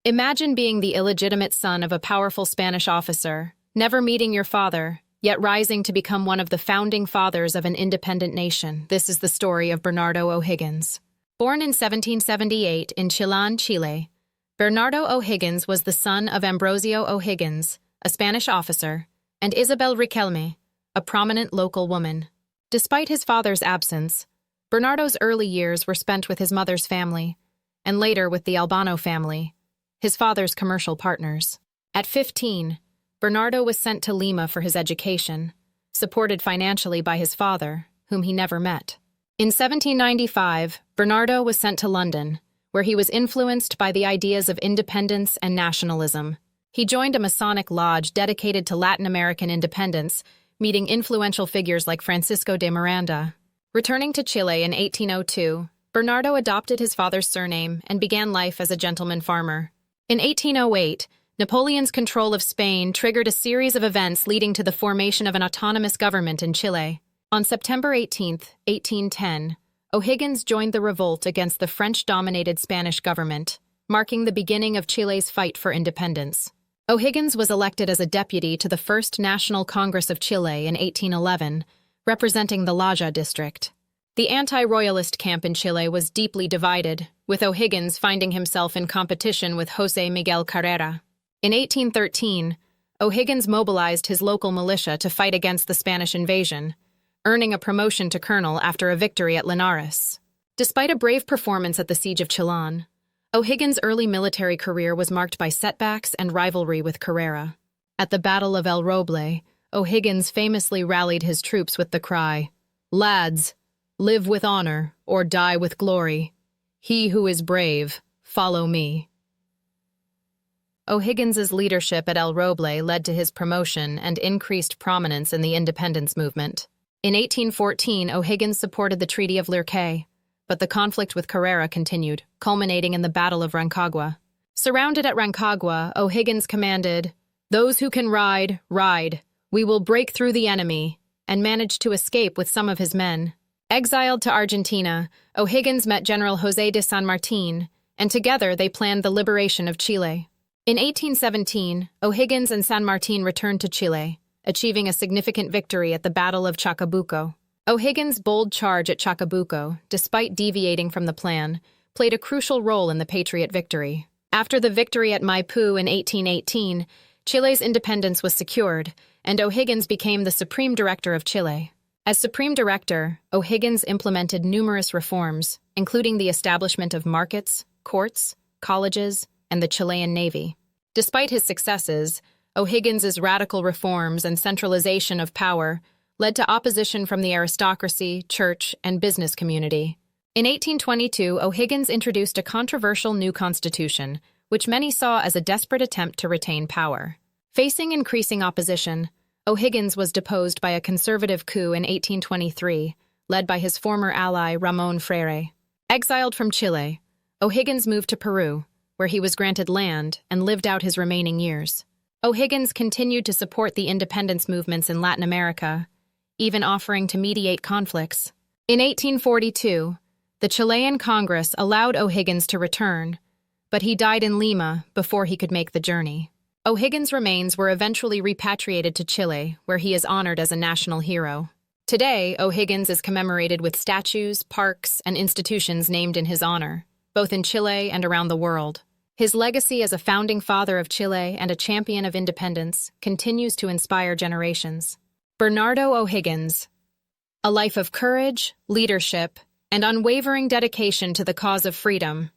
Imagine being the illegitimate son of a powerful Spanish officer, never meeting your father, yet rising to become one of the founding fathers of an independent nation. This is the story of Bernardo O'Higgins. Born in 1778 in Chillán, Chile, Bernardo O'Higgins was the son of Ambrosio O'Higgins, a Spanish officer, and Isabel Riquelme, a prominent local woman. Despite his father's absence, Bernardo's early years were spent with his mother's family, and later with the Albano family, his father's commercial partners. At 15, Bernardo was sent to Lima for his education, supported financially by his father, whom he never met. In 1795, Bernardo was sent to London, where he was influenced by the ideas of independence and nationalism. He joined a Masonic lodge dedicated to Latin American independence, meeting influential figures like Francisco de Miranda. Returning to Chile in 1802, Bernardo adopted his father's surname and began life as a gentleman farmer. In 1808, Napoleon's control of Spain triggered a series of events leading to the formation of an autonomous government in Chile. On September 18, 1810, O'Higgins joined the revolt against the French-dominated Spanish government, marking the beginning of Chile's fight for independence. O'Higgins was elected as a deputy to the First National Congress of Chile in 1811, representing the Laja district. The anti-royalist camp in Chile was deeply divided, with O'Higgins finding himself in competition with José Miguel Carrera. In 1813, O'Higgins mobilized his local militia to fight against the Spanish invasion, earning a promotion to colonel after a victory at Linares. Despite a brave performance at the Siege of Chillán, O'Higgins' early military career was marked by setbacks and rivalry with Carrera. At the Battle of El Roble, O'Higgins famously rallied his troops with the cry, "Lads, live with honor or die with glory. He who is brave, follow me." O'Higgins's leadership at El Roble led to his promotion and increased prominence in the independence movement. In 1814, O'Higgins supported the Treaty of Lircay, but the conflict with Carrera continued, culminating in the Battle of Rancagua. Surrounded at Rancagua, O'Higgins commanded, "Those who can ride, ride. We will break through the enemy," and managed to escape with some of his men. Exiled to Argentina, O'Higgins met General José de San Martín, and together they planned the liberation of Chile. In 1817, O'Higgins and San Martín returned to Chile, achieving a significant victory at the Battle of Chacabuco. O'Higgins' bold charge at Chacabuco, despite deviating from the plan, played a crucial role in the Patriot victory. After the victory at Maipú in 1818, Chile's independence was secured, and O'Higgins became the Supreme Director of Chile. As Supreme Director, O'Higgins implemented numerous reforms, including the establishment of markets, courts, colleges, and the Chilean Navy. Despite his successes, O'Higgins's radical reforms and centralization of power led to opposition from the aristocracy, church, and business community. In 1822, O'Higgins introduced a controversial new constitution, which many saw as a desperate attempt to retain power. Facing increasing opposition, O'Higgins was deposed by a conservative coup in 1823, led by his former ally Ramón Freire. Exiled from Chile, O'Higgins moved to Peru, where he was granted land and lived out his remaining years. O'Higgins continued to support the independence movements in Latin America, even offering to mediate conflicts. In 1842, the Chilean Congress allowed O'Higgins to return, but he died in Lima before he could make the journey. O'Higgins' remains were eventually repatriated to Chile, where he is honored as a national hero. Today, O'Higgins is commemorated with statues, parks, and institutions named in his honor, both in Chile and around the world. His legacy as a founding father of Chile and a champion of independence continues to inspire generations. Bernardo O'Higgins. A life of courage, leadership, and unwavering dedication to the cause of freedom.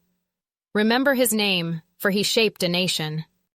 Remember his name, for he shaped a nation.